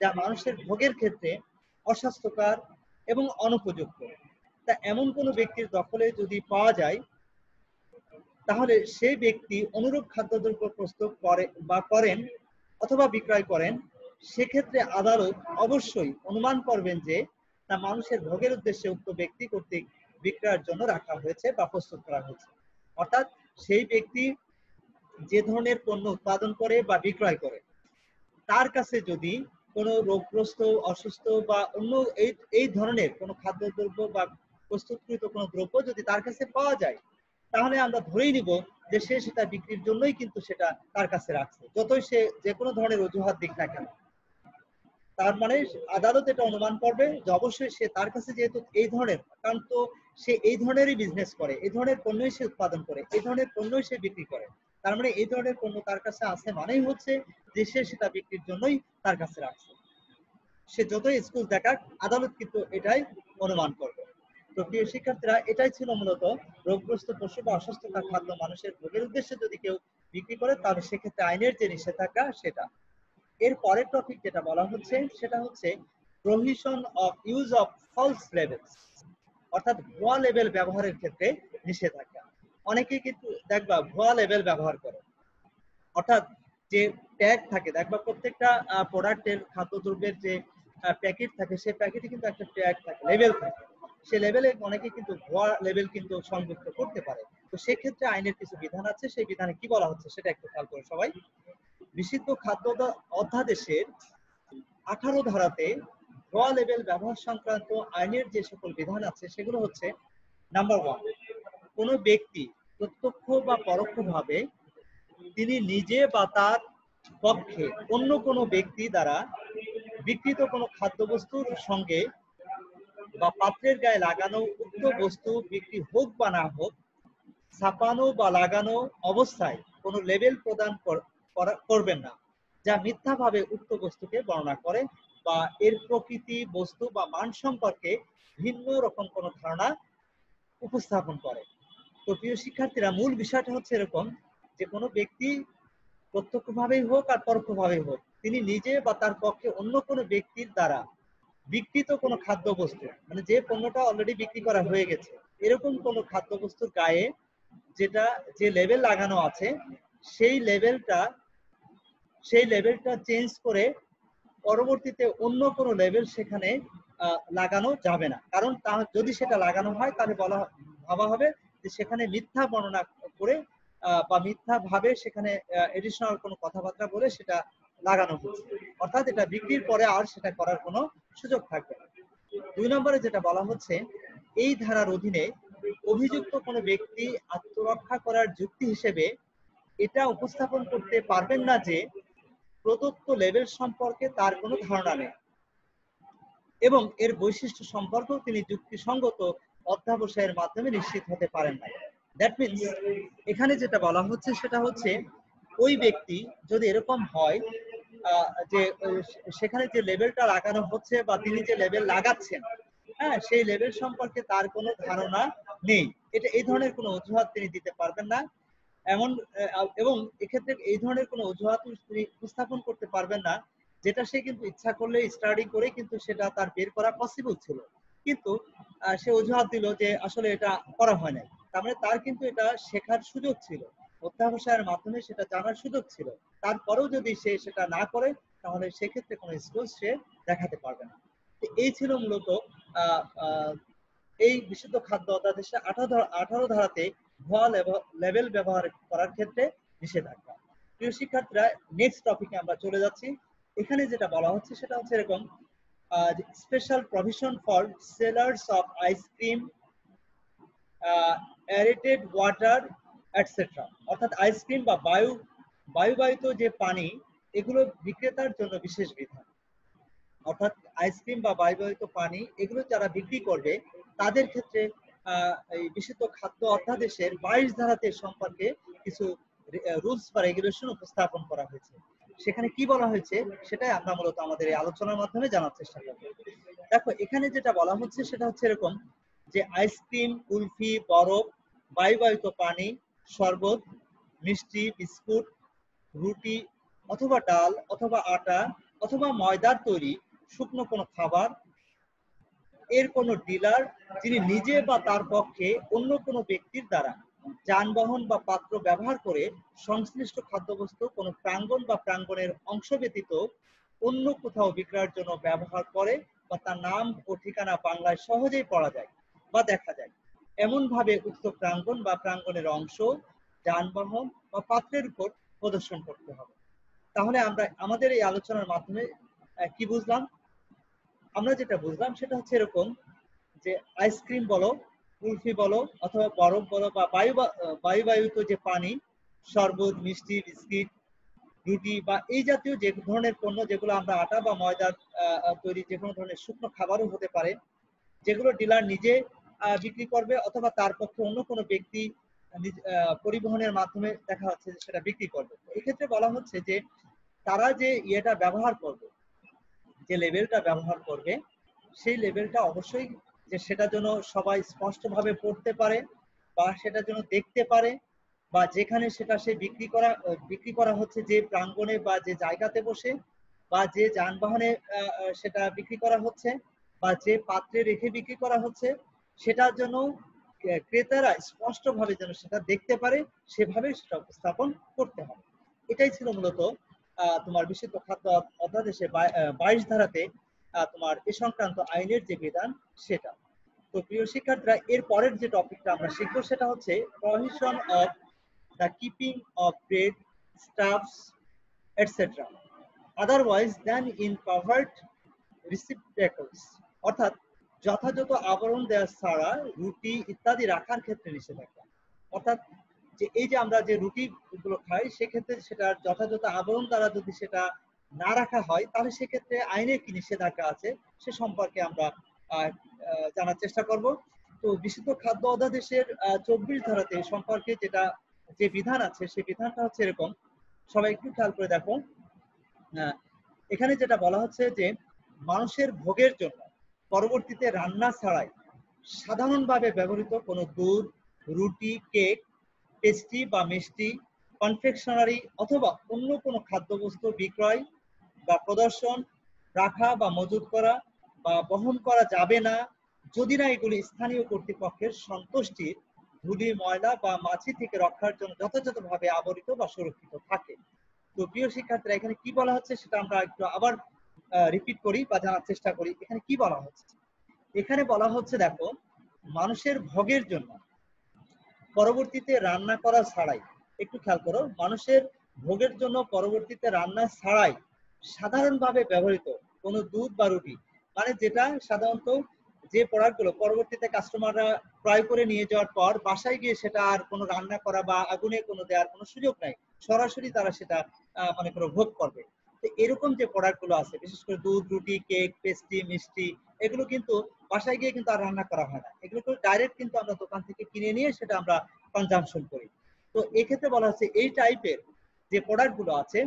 যা মানুষের ভোগের ক্ষেত্রে অস্বাস্থ্যকর এবং অনুপযুক্ত, তা এমন কোনো ব্যক্তির দখলে যদি পাওয়া যায়, তাহলে সেই ব্যক্তি অনুরূপ খাদ্যদ্রব্য প্রস্তুত করে বা করেন অথবা বিক্রয় করেন, সেক্ষেত্রে আদালত অবশ্যই অনুমান করবেন যে তা মানুষের ভোগের উদ্দেশ্যে উক্ত ব্যক্তি কর্তৃক বিক্রয়ের জন্য রাখা হয়েছে বা প্রস্তুত করা হয়েছে। অর্থাৎ সেই ব্যক্তি যে ধরনের পণ্য উৎপাদন করে বা বিক্রয় করে, তার কাছে যদি কোনো রোগগ্রস্ত, অসুস্থ বা অন্য এই ধরনের কোনো খাদ্যদ্রব্য বা প্রস্তুতকৃত কোনো দ্রব্য যদি তার কাছে পাওয়া যায়, তাহলে আমরা ধরেই নিব যে সে সেটা বিক্রির জন্যই কিন্তু সেটা তার কাছে রাখছে, যতই সে যে কোনো ধরনের অজুহাত দিক না কেন। তার মানে আদালত এটা অনুমান করবে যে অবশ্যই সে তার কাছে যেহেতু এই ধরনের, কারণ তো সে এই ধরনেরই বিজনেস করে, এই ধরনের পণ্যই সে উৎপাদন করে, এই ধরনের পণ্যই সে বিক্রি করে, তার মানে এই ধরনের পণ্য তার কাছে আছে মানেই হচ্ছে যে সে সেটা বিক্রির জন্যই তার কাছে রাখছে। সে যতই এক্সকিউজ দেখাক, আদালত কিন্তু এটাই অনুমান করবে। তো প্রিয় শিক্ষার্থীরা, এটাই ছিল মূলত রোগগ্রস্ত পশু বা অস্বাস্থ্যকর খাদ্য মানুষের ভোগের উদ্দেশ্যে যদি কেউ বিক্রি করে, তাহলে সেক্ষেত্রে আইনের যে নিষেধাজ্ঞা সেটা। এর পরের টপিক যেটা বলা হচ্ছে সেটা হচ্ছে prohibition of use of false labels, অর্থাৎ ভুয়া লেবেল ব্যবহারের ক্ষেত্রে নিষেধাজ্ঞা। অনেকেই কিন্তু দেখবা ভুয়া লেবেল ব্যবহার করে, অর্থাৎ যে ট্যাগ থাকে, দেখবা প্রত্যেকটা প্রোডাক্টের, খাদ্যদ্রব্যের যে প্যাকেট থাকে, সেই প্যাকেটে কিন্তু একটা ট্যাগ থাকে, লেবেল থাকে। সে লেবেলে অনেকে কিন্তু ভুয়া লেবেল কিন্তু সংযুক্ত করতে পারে। তো সেক্ষেত্রে আইনের কিছু বিধান আছে, সেই বিধানে কি বলা হচ্ছে সেটা একটু খেয়াল করে সবাই। নিষিদ্ধ খাদ্য অধ্যাদেশের 18 ধারাতে ভুয়া লেবেল ব্যবহার সংক্রান্ত আইনের যে সকল বিধান আছে সেগুলো হচ্ছে, নাম্বার 1, কোনো ব্যক্তি প্রত্যক্ষ বা পরোক্ষভাবে তিনি নিজে বা তার পক্ষে অন্য কোনো ব্যক্তি দ্বারা বিকৃত কোনো খাদ্যবস্তুর সঙ্গে বা পাত্রের গায়ে লাগানো উক্ত বস্তু বিক্রি হোক বা না হোক, ছাপানো বা লাগানো অবস্থায় কোনো লেবেল প্রদান করবেন না, যা মিথ্যাভাবে উক্ত বস্তুকে বর্ণনা করে বা এর প্রকৃতি, বস্তু বা মান সম্পর্কে ভিন্ন রকম কোনো ধারণা উপস্থাপন করে। তো প্রিয় শিক্ষার্থীরা, মূল বিষয়টা হচ্ছে এরকম, যে কোনো ব্যক্তি প্রত্যক্ষভাবেই হোক আর পরোক্ষভাবেই হোক, তিনি নিজে বা তার পক্ষে অন্য কোনো ব্যক্তির দ্বারা বিকৃত কোনো খাদ্যবস্তু, মানে যে পণ্যটা অলরেডি বিক্রি করা হয়ে গেছে, এরকম কোনো খাদ্যবস্তুর গায়ে যেটা যে লেবেল লাগানো আছে, সেই লেবেলটা চেঞ্জ করে পরবর্তীতে অন্য কোনো লেবেল সেখানে লাগানো যাবে না। কারণ যদি সেটা লাগানো হয় তাহলে ভাবা হবে যে সেখানে মিথ্যা বর্ণনা করে বা মিথ্যা ভাবে সেখানে এডিশনাল কোনো কথাবার্তা বলে সেটা লাগানো হচ্ছে, অর্থাৎ এটা বিক্রির পরে আর সেটা করার কোনো সুযোগ থাকবে না। 2 নম্বরে যেটা বলা হচ্ছে, এই ধারার অধীনে অভিযুক্ত কোনো ব্যক্তি আত্মরক্ষা করার যুক্তি হিসেবে এটা উপস্থাপন করতে পারবেন না যে প্রদত্ত লেবেল সম্পর্কে তার কোনো ধারণা নেই এবং এর বৈশিষ্ট্য সম্পর্কেও তিনি যুক্তিসঙ্গত অধ্যবসায়ের মাধ্যমে নিশ্চিত হতে পারেন না। দ্যাট মিনস এখানে যেটা বলা হচ্ছে সেটা হচ্ছে ওই ব্যক্তি যদি এরকম হয় যে সেখানে যে লেবেলটা লাগানো হচ্ছে বা তিনি যে লেবেল লাগাচ্ছেন, হ্যাঁ, সেই লেবেল সম্পর্কে তার কোনো ধারণা নেই, এটা এই ধরনের কোনো অজুহাত তিনি দিতে পারবেন না। এমন এবং এক্ষেত্রে এই ধরনের কোনো অজুহাত তিনি উপস্থাপন করতে পারবেন না যেটা সে কিন্তু ইচ্ছা করলে স্টাডি করে কিন্তু সেটা তার বের করা পসিবল ছিল, কিন্তু সে অজুহাত দিল যে আসলে এটা করা হয় না। তার মানে তার কিন্তু এটা শেখার সুযোগ ছিল, অধ্যবসায়ের মাধ্যমে সেটা জানার সুযোগ ছিল, তারপরেও যদি সে সেটা না করে তাহলে সেক্ষেত্রে কোনো স্কিল সে দেখাতে পারবে না। এই ছিল মূলত এই বিশুদ্ধ খাদ্য অধ্যাদেশে 18 ধারাতে ভুয়া লেবেল ব্যবহার করার ক্ষেত্রে নিষেধাজ্ঞা। প্রিয় শিক্ষার্থীরা, নেক্সট টপিকে আমরা চলে যাচ্ছি। এখানে যেটা বলা হচ্ছে সেটা হচ্ছে এরকম, special provision for sellers of ice cream, aerated water etcetera, অর্থাৎ আইসক্রিম বা বায়ুবাহিত যে পানি এগুলো বিক্রেতার জন্য বিশেষ বিধান। অর্থাৎ আইসক্রিম বা বায়ুবাহিত পানি এগুলো যারা বিক্রি করবে তাদের ক্ষেত্রে এই বিশুদ্ধ খাদ্য অধ্যাদেশের 22 ধারাতে সম্পর্কে কিছু রুলস বা রেগুলেশন উপস্থাপন করা হয়েছে। সেখানে কি বলা হয়েছে সেটাই আমরা মূলত আমাদের এই আলোচনার মাধ্যমে জানার চেষ্টা করব। দেখো, এখানে যেটা বলা হচ্ছে সেটা হচ্ছে এরকম যে আইসক্রিম, কুলফি, বরফ, বায়ুবাহিত পানি, শরবত, মিষ্টি, বিস্কুট, রুটি অথবা ডাল অথবা আটা অথবা ময়দার তৈরি শুকনো কোনো খাবার এর কোনো ডিলার যিনি নিজে বা তার পক্ষে অন্য কোনো ব্যক্তির দ্বারা যানবাহন বা পাত্র ব্যবহার করে সংশ্লিষ্ট খাদ্যবস্তু কোনো প্রাঙ্গণ বা প্রাঙ্গণের অংশ ব্যতীত অন্য কোথাও বিক্রয়ের জন্য ব্যবহার করে বা তার নাম ও ঠিকানা বাংলায় সহজেই পড়া যায় বা দেখা যায়, এমন ভাবে উক্ত প্রাঙ্গণ বা প্রাঙ্গণের অংশ, যানবাহন বা পাত্রের উপর প্রদর্শন করতে হবে। তাহলে আমরা আমাদের এই আলোচনার মাধ্যমে কি বুঝলাম? আমরা যেটা বুঝলাম সেটা হচ্ছে এরকম যে আইসক্রিম বলো, কুলফি বলো অথবা বরফ বলো বা বায়ুবাহিত যে পানি, শরবত, মিষ্টি, বিস্কিট, রুটি বা এই জাতীয় যে ধরনের পণ্য যেগুলো আমরা আটা বা ময়দার তৈরি যে কোনো ধরনের শুকনো খাবারও হতে পারে, যেগুলো ডিলার নিজে বিক্রি করবে অথবা তার পক্ষে অন্য কোনো ব্যক্তি পরিবহনের মাধ্যমে দেখা যাচ্ছে যে সেটা বিক্রি করবে। এক্ষেত্রে বলা হচ্ছে যে তারা যে ইয়েটা ব্যবহার করবে, যে লেবেলটা ব্যবহার করবে, সেই লেবেলটা অবশ্যই যে সেটা যেন সবাই স্পষ্টভাবে পড়তে পারে বা সেটা যেন দেখতে পারে, বা যেখানে সেটা সে বিক্রি করা হচ্ছে যে প্রাঙ্গণে বা যে জায়গাতে বসে বা যে যানবাহনে সেটা বিক্রি করা হচ্ছে বা যে পাত্রে রেখে বিক্রি করা হচ্ছে, সেটার জন্য ক্রেতারা স্পষ্টভাবে যেন সেটা দেখতে পারে সেভাবে সেটা উপস্থাপন করতে হবে। এটাই ছিল মূলত তোমার বিশুদ্ধ খাদ্য অধ্যাদেশে 22 ধারাতে তোমার এ সংক্রান্ত আইনের যে বিধান সেটা। তো প্রিয় শিক্ষার্থীরা, এর পরের যে টপিকটা আমরা শিখবো সেটা হচ্ছে prohibition of the keeping of breadstuffs etcetera otherwise than in covered receptacles, অর্থাৎ যথাযথ আবরণ দেওয়া ছাড়া রুটি ইত্যাদি রাখার ক্ষেত্রে নিষেধাজ্ঞা। অর্থাৎ যে এই যে আমরা যে রুটি গুলো খাই সেক্ষেত্রে সেটার যথাযথ আবরণ দ্বারা যদি সেটা না রাখা হয় তাহলে সেক্ষেত্রে আইনে কি নিষেধাজ্ঞা আছে সে সম্পর্কে আমরা জানার চেষ্টা করব। তো বিশুদ্ধ খাদ্য অধ্যাদেশের 24 ধারাতে সম্পর্কে যে বিধান আছে সেই বিধানটা হচ্ছে এরকম, সবাই একটু খেয়াল করে দেখো। এখানে যেটা বলা হচ্ছে যে মানুষের ভোগের জন্য পরবর্তীতে রান্না ছাড়াই সাধারণভাবে ব্যবহৃত কোনো দুধ, রুটি, কেক, পেস্ট্রি বা মিষ্টি, কনফেকশনারি অথবা অন্য কোনো খাদ্যবস্তু বিক্রয় বা প্রদর্শন, রাখা বা মজুত করা বা বহন করা যাবে না যদি না এগুলি স্থানীয় কর্তৃপক্ষের সন্তুষ্টির ধুলি, ময়লা বা মাছি থেকে রক্ষার জন্য যথাযথভাবে আবরিত বা সুরক্ষিত থাকে। তো প্রিয় শিক্ষার্থীরা, এখানে কি বলা হচ্ছে সেটা আমরা একটু আবার রিপিট করি বা জানার চেষ্টা করি। এখানে কি বলা হচ্ছে? এখানে বলা হচ্ছে দেখো, মানুষের ভোগের জন্য পরবর্তীতে রান্না করা ছাড়াই, একটু খেয়াল করো, মানুষের ভোগের জন্য পরবর্তীতে রান্না ছাড়াই সাধারণভাবে ব্যবহৃত কোনো দুধ বা রুটি, মানে যেটা সাধারণত যে প্রোডাক্টগুলো পরবর্তীতে কাস্টমাররা ক্রয় করে নিয়ে যাওয়ার পর বাসায় গিয়ে সেটা আর কোনো রান্না করা বা আগুনে কোনো দেওয়ার কোনো সুযোগ নাই, সরাসরি তারা সেটা মনে করো ভোগ করবে। তো এরকম যে প্রোডাক্টগুলো আছে, বিশেষ করে দুধ, রুটি, কেক, পেস্ট্রি, মিষ্টি, এগুলো কিন্তু বাসায় গিয়ে কিন্তু আর রান্না করা হয় না, এগুলো ডাইরেক্ট কিন্তু আমরা দোকান থেকে কিনে নিয়ে সেটা আমরা কনজাম্পশন করি। তো এক্ষেত্রে বলা হচ্ছে এই টাইপের যে প্রোডাক্টগুলো আছে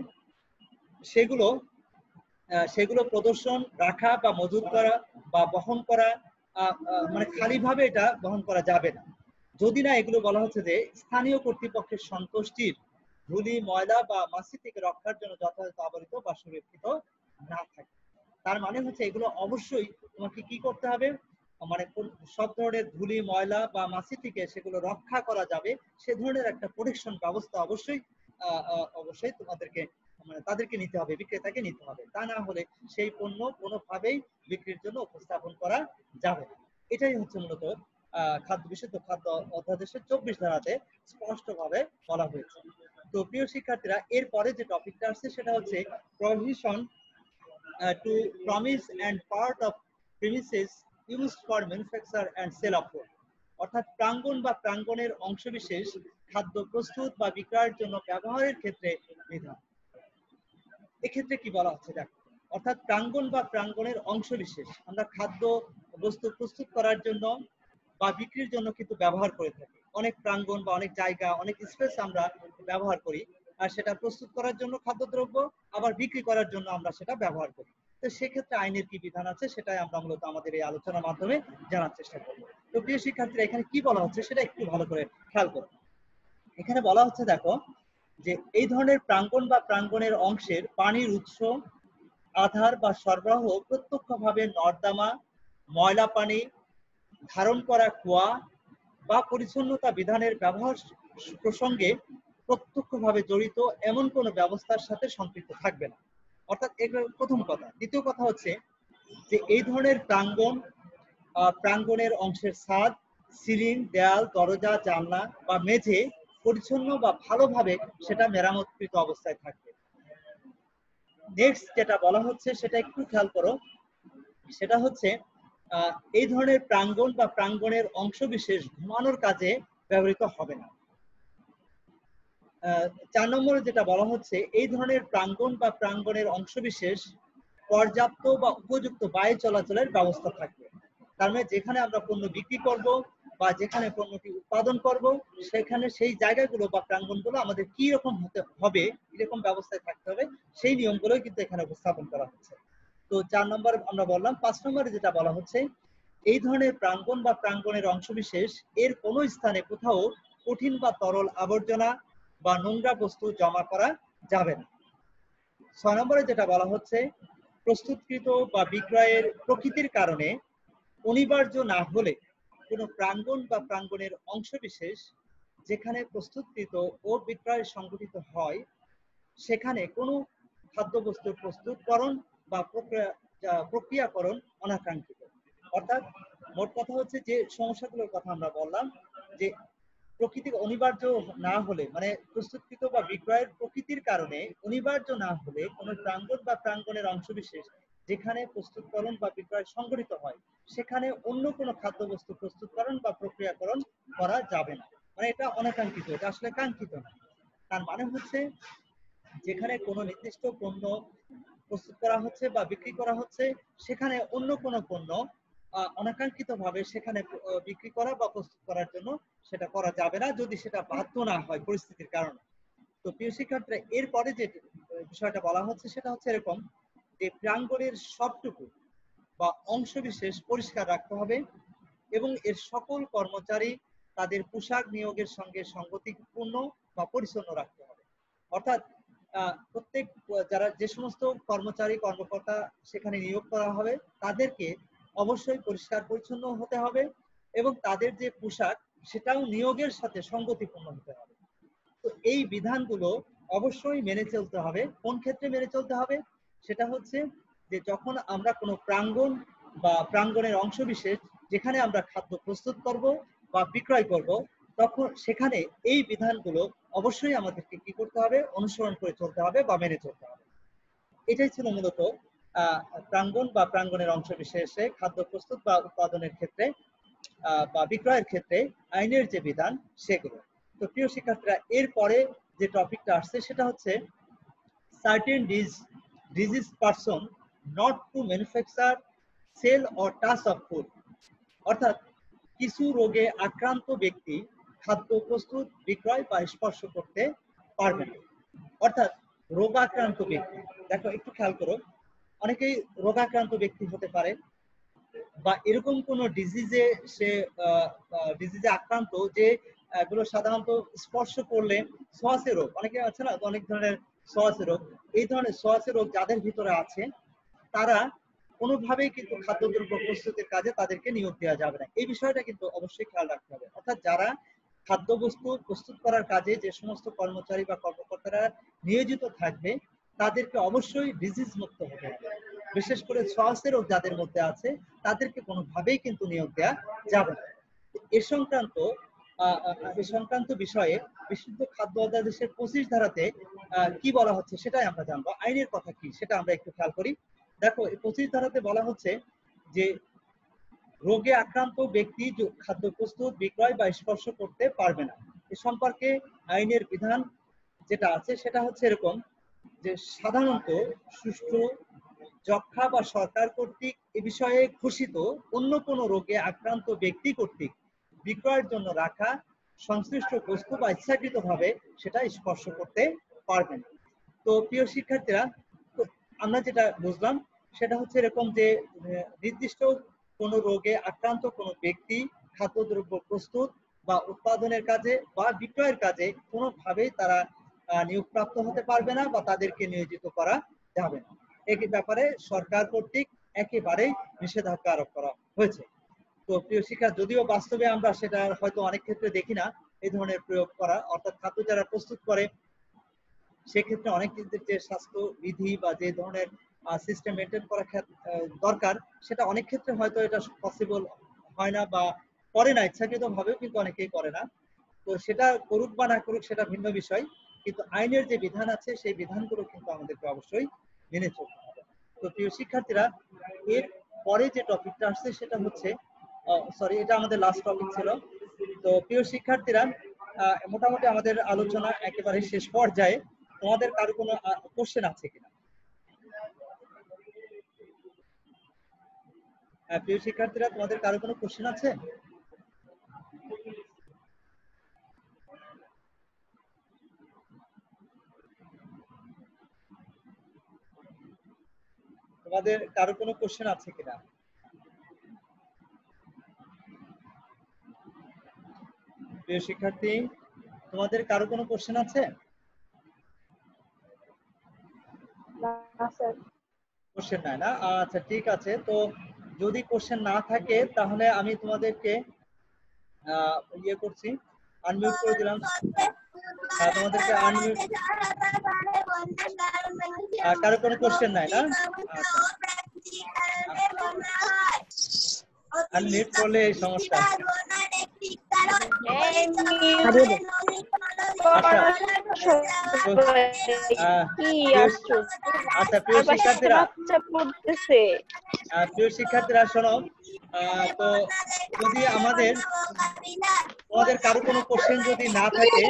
সেগুলো প্রদর্শন, রাখা বা মজুত করা বা বহন করা মানে খালিভাবে এটা বহন করা যাবে না, যদি না এগুলো বলা হচ্ছে যে স্থানীয় কর্তৃপক্ষের সন্তুষ্টির ধুলি, ময়লা বা মাছি থেকে রক্ষার জন্য যথাযথ আবরিত বা সুরক্ষিত না থাকে। তার মানে হচ্ছে এগুলো অবশ্যই তোমাকে কি করতে হবে, মানে সব ধরনের ধুলি, ময়লা বা মাছি থেকে সেগুলো রক্ষা করা যাবে সে ধরনের একটা প্রোটেকশন ব্যবস্থা অবশ্যই তোমাদেরকে মানে তাদেরকে নিতে হবে, বিক্রেতাকে নিতে হবে। তা না হলে সেই পণ্য কোনোভাবেই বিক্রির জন্য উপস্থাপন করা যাবে না। এটাই হচ্ছে মূলত খাদ্য বিশুদ্ধ খাদ্য অধ্যাদেশের 24 ধারাতে স্পষ্টভাবে বলা হয়েছে। তো প্রিয় শিক্ষার্থীরা, এরপরে যে টপিকটা আসছে সেটা হচ্ছে provision to promise and part of premises used for manufacture and sale of food, অর্থাৎ প্রাঙ্গণ বা প্রাঙ্গণের অংশবিশেষ খাদ্য প্রস্তুত বা বিক্রয়ের জন্য ব্যবহারের ক্ষেত্রে বিধান। এক্ষেত্রে কি বলা হচ্ছে দেখো, অর্থাৎ প্রাঙ্গণ বা প্রাঙ্গণের অংশবিশেষ আমরা খাদ্য বস্তু প্রস্তুত করার জন্য বা বিক্রির জন্য কিন্তু ব্যবহার করে থাকি। অনেক প্রাঙ্গণ বা অনেক জায়গা, অনেক স্পেস আমরা ব্যবহার করি, আর সেটা প্রস্তুত করার জন্য খাদ্যদ্রব্য, আবার বিক্রি করার জন্য আমরা সেটা ব্যবহার করি। তো সেক্ষেত্রে আইনের কি বিধান আছে সেটাই আমরা মূলত আমাদের এই আলোচনার মাধ্যমে জানার চেষ্টা করব। তো প্রিয় শিক্ষার্থীরা, এখানে কি বলা হচ্ছে সেটা একটু ভালো করে খেয়াল করো। এখানে বলা হচ্ছে দেখো যে এই ধরনের প্রাঙ্গণ বা প্রাঙ্গণের অংশের পানির উৎস, আধার বা সরবরাহ প্রত্যক্ষভাবে নর্দমা, ময়লা পানি, ধারণ করা কুয়া বা পরিচ্ছন্নতা বিধানের ব্যবহার প্রসঙ্গে প্রত্যক্ষভাবে জড়িত এমন কোনো ব্যবস্থার সাথে সম্পৃক্ত থাকবে না। অর্থাৎ এগুলো প্রথম কথা। দ্বিতীয় কথা হচ্ছে যে এই ধরনের প্রাঙ্গণের অংশের ছাদ, সিলিং, দেয়াল, দরজা, জানলা বা মেঝে পরিচ্ছন্ন বা ভালোভাবে সেটা মেরামতকৃত অবস্থায় থাকবে। নেক্সট যেটা বলা হচ্ছে সেটা একটু খেয়াল করো, সেটা হচ্ছে এই ধরনের প্রাঙ্গণ বা প্রাঙ্গণের অংশবিশেষ ঘুমানোর কাজে ব্যবহৃত হবে না। 4 নম্বরে যেটা বলা হচ্ছে এই ধরনের প্রাঙ্গণ বা প্রাঙ্গণের অংশবিশেষ পর্যাপ্ত বা উপযুক্ত বায়ু চলাচলের ব্যবস্থা থাকবে। তার মানে যেখানে আমরা পণ্য বিক্রি করব বা যেখানে পণ্যটি উৎপাদন করব সেখানে সেই জায়গাগুলো বা প্রাঙ্গণগুলো আমাদের কি রকম হতে হবে, এরকম ব্যবস্থায় থাকতে হবে, সেই নিয়মগুলোই কিন্তু এখানে উপস্থাপন করা হচ্ছে। তো 4 নম্বর আমরা বললাম। 5 নম্বরে যেটা বলা হচ্ছে এই ধরনের প্রাঙ্গণ বা প্রাঙ্গণের অংশবিশেষ এর কোনো স্থানে কোথাও কঠিন বা তরল আবর্জনা বা নোংরা বস্তু জমা করা যাবে না। 6 নম্বরে যেটা বলা হচ্ছে প্রস্তুতকৃত বা বিক্রয়ের প্রকৃতির কারণে অনিবার্য না হলে কোনো প্রাঙ্গণ বা প্রাঙ্গণের অংশবিশেষ যেখানে প্রস্তুতকৃত ও বিক্রয় সংঘটিত হয় সেখানে কোনো খাদ্যবস্তুর প্রস্তুতকরণ বা প্রক্রিয়াকরণ অনাকাঙ্ক্ষিত। অর্থাৎ মোট কথা হচ্ছে যে সমস্যাগুলোর কথা আমরা বললাম যে প্রকৃতির অনিবার্য না হলে, মানে প্রস্তুতকৃত বা বিক্রয়ের প্রকৃতির কারণে অনিবার্য না হলে কোনো প্রাঙ্গণ বা প্রাঙ্গণের অংশবিশেষ যেখানে প্রস্তুতকরণ বা বিক্রয় সংঘটিত হয় সেখানে অন্য কোনো খাদ্যবস্তু প্রস্তুতকরণ বা প্রক্রিয়াকরণ করা যাবে না। মানে এটা অনাকাঙ্ক্ষিত, এটা আসলে কাঙ্ক্ষিত না। তার মানে হচ্ছে যেখানে কোনো নির্দিষ্ট পণ্য প্রস্তুত করা হচ্ছে বা বিক্রি করা হচ্ছে সেখানে অন্য কোনো পণ্য অনাকাঙ্ক্ষিতভাবে সেখানে বিক্রি করা বা প্রস্তুত করার জন্য সেটা করা যাবে না, যদি সেটা বাধ্য না হয় পরিস্থিতির কারণে। তো প্রিয় শিক্ষার্থীরা, এরপরে যে বিষয়টা বলা হচ্ছে সেটা হচ্ছে এরকম যে প্রাঙ্গণের সবটুকু বা অংশবিশেষ পরিষ্কার রাখতে হবে এবং এর সকল কর্মচারী তাদের পোশাক নিয়োগের সঙ্গে সঙ্গতিপূর্ণ বা পরিচ্ছন্ন রাখতে হবে। অর্থাৎ প্রত্যেক যে সমস্ত কর্মচারী কর্মকর্তা সেখানে নিয়োগ করা হবে তাদেরকে অবশ্যই পরিষ্কার পরিচ্ছন্ন হতে হবে এবং তাদের যে পোশাক সেটাও নিয়োগের সাথে সঙ্গতিপূর্ণ হতে হবে। তো এই বিধানগুলো অবশ্যই মেনে চলতে হবে। কোন ক্ষেত্রে মেনে চলতে হবে? সেটা হচ্ছে যে যখন আমরা কোনো প্রাঙ্গণ বা প্রাঙ্গণের অংশবিশেষ যেখানে আমরা খাদ্য প্রস্তুত করব বা বিক্রয় করব তখন সেখানে এই বিধানগুলো অবশ্যই আমাদেরকে কি করতে হবে, অনুসরণ করে চলতে হবে বা মেনে চলতে হবে। এটাই ছিল মূলত প্রাঙ্গণ বা প্রাঙ্গণের অংশ বিশেষে খাদ্য প্রস্তুত বা উৎপাদনের ক্ষেত্রে বা বিক্রয়ের ক্ষেত্রে আইনের যে বিধান সেগুলো। তো প্রিয় শিক্ষার্থীরা, এরপরে যে টপিকটা আসছে সেটা হচ্ছে certain disease person not to manufacture, sell or touch of food, অর্থাৎ কিছু রোগে আক্রান্ত ব্যক্তি খাদ্য প্রস্তুত, বিক্রয় বা স্পর্শ করতে পারবে না। অর্থাৎ রোগাক্রান্ত ব্যক্তি, দেখো একটু খেয়াল করো, অনেকেই রোগাক্রান্ত ব্যক্তি হতে পারে বা এরকম কোন ডিজিজে সে ডিজিজে আক্রান্ত যে এগুলো সাধারণত স্পর্শ করলে ছোঁয়াচে রোগ, অনেকে আছে না অনেক ধরনের ছোঁয়াচে রোগ, এই ধরনের ছোঁয়াচে রোগ যাদের ভিতরে আছে তারা কোনোভাবেই কিন্তু খাদ্যদ্রব্য প্রস্তুতির কাজে তাদেরকে নিয়োগ দেওয়া যাবে না। এই বিষয়টা কিন্তু অবশ্যই খেয়াল রাখতে হবে। অর্থাৎ যারা খাদ্যবস্তু প্রস্তুত করার কাজে যে সমস্ত কর্মচারী বা কর্মকর্তারা নিয়োজিত থাকবে তাদেরকে অবশ্যই ডিজিজ মুক্ত হতে হবে। বিশেষ করে ছোঁয়াচে রোগ যাদের মধ্যে আছে তাদেরকে কোনোভাবেই কিন্তু নিয়োগ দেওয়া যাবে না। এ সংক্রান্ত বিষয়ে বিশুদ্ধ খাদ্য অধ্যাদেশের 25 ধারাতে কি বলা হচ্ছে সেটাই আমরা জানবো। আইনের কথা কি সেটা আমরা একটু খেয়াল করি। দেখো 25 ধারাতে বলা হচ্ছে যে রোগে আক্রান্ত ব্যক্তি খাদ্য প্রস্তুত, বিক্রয় বা স্পর্শ করতে পারবে না। এ সম্পর্কে আইনের বিধান যেটা আছে সেটা হচ্ছে এরকম যে সাধারণত সুষ্ঠু যক্ষ্মা বা সরকার কর্তৃক এ বিষয়ে ঘোষিত অন্য কোনো রোগে আক্রান্ত ব্যক্তি কর্তৃক বিক্রয়ের জন্য রাখা সংশ্লিষ্ট বস্তু বা ইচ্ছাকৃতভাবে সেটা স্পর্শ করতে পারবে না। তো প্রিয় শিক্ষার্থীরা, আমরা যেটা বুঝলাম সেটা হচ্ছে এরকম যে নির্দিষ্ট কোন রোগে আক্রান্ত কোনো ব্যক্তি খাদ্যদ্রব্য প্রস্তুত বা উৎপাদনের কাজে বা বিক্রয়ের কাজে কোনোভাবেই তারা নিয়োগপ্রাপ্ত হতে পারবে না বা তাদেরকে নিয়োজিত করা যাবে না। এই ব্যাপারে সরকার কর্তৃক একেবারেই নিষেধাজ্ঞা আরোপ করা হয়েছে। তো প্রিয় শিক্ষা, যদিও বাস্তবে আমরা সেটা হয়তো অনেক ক্ষেত্রে দেখি না এই ধরনের প্রয়োগ করা, অর্থাৎ খাদ্য যারা প্রস্তুত করে সেক্ষেত্রে অনেক যে স্বাস্থ্য বিধি বা যে ধরনের সিস্টেম মেনটেন করা দরকার সেটা অনেক ক্ষেত্রে হয়তো এটা পসিবল হয় না বা করে না, ইচ্ছাকৃত ভাবেও কিন্তু অনেকেই করে না। তো সেটা করুক বা না করুক সেটা ভিন্ন বিষয়, কিন্তু আইনের যে বিধান আছে সেই বিধানগুলো কিন্তু আমাদেরকে অবশ্যই মেনে চলতে হবে। তো প্রিয় শিক্ষার্থীরা, এর পরে যে টপিকটা আসছে সেটা হচ্ছে সরি, এটা আমাদের লাস্ট টপিক ছিল। তো প্রিয় শিক্ষার্থীরা, মোটামুটি আমাদের আলোচনা একেবারে শেষ পর্যায়ে। তোমাদের কারো কোনো কোশ্চেন আছে কিনা? প্রিয় শিক্ষার্থীরা, তোমাদের কারো কোনো কোশ্চেন আছে? তোমাদের কারো কোনো কোশ্চেন আছে কিনা? প্রিয় শিক্ষার্থী, তোমাদের কারো কোনো কোশ্চেন আছে? কোশ্চেন নাই না? আচ্ছা ঠিক আছে। তো যদি কোশ্চেন না থাকে তাহলে আমি তোমাদেরকে ইয়ে করছি, আনমিউট করে দিলাম। তোমাদেরকে আনমিউট। কারো কোনো কোশ্চেন নাই না? আনমিউট করলে এই সমস্যা। আচ্ছা প্রিয় শিক্ষার্থীরা, শোনো, তো যদি তোমাদের কারো কোনো কোশ্চেন যদি না থাকে,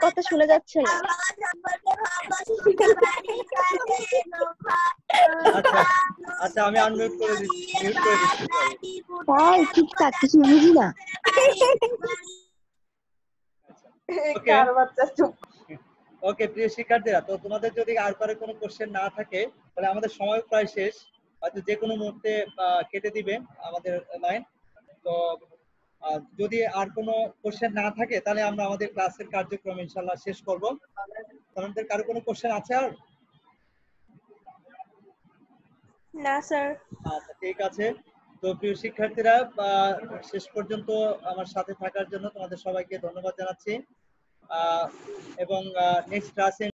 কথা শোনা যাচ্ছে না। আচ্ছা আমি আনমিউট করে দিচ্ছি, মিউট করে দিচ্ছি। ঠিকঠাক কিছু বুঝি না। ওকে প্রিয় শিক্ষার্থীরা, তো তোমাদের যদি আর কারো কোনো কোশ্চেন না থাকে তাহলে আমাদের সময় প্রায় শেষ, হয়তো যে কোনো মুহূর্তে কেটে দিবে আমাদের লাইন। তো যদি আর কোনো কোশ্চেন না থাকে তাহলে আমরা আমাদের ক্লাসের কার্যক্রম ইনশাআল্লাহ শেষ করব। তোমাদের কারো কোনো কোশ্চেন আছে আর? না স্যার। আচ্ছা ঠিক আছে। তো প্রিয় শিক্ষার্থীরা, শেষ পর্যন্ত আমার সাথে থাকার জন্য তোমাদের সবাইকে ধন্যবাদ জানাচ্ছি এবং নেক্সট ক্লাসে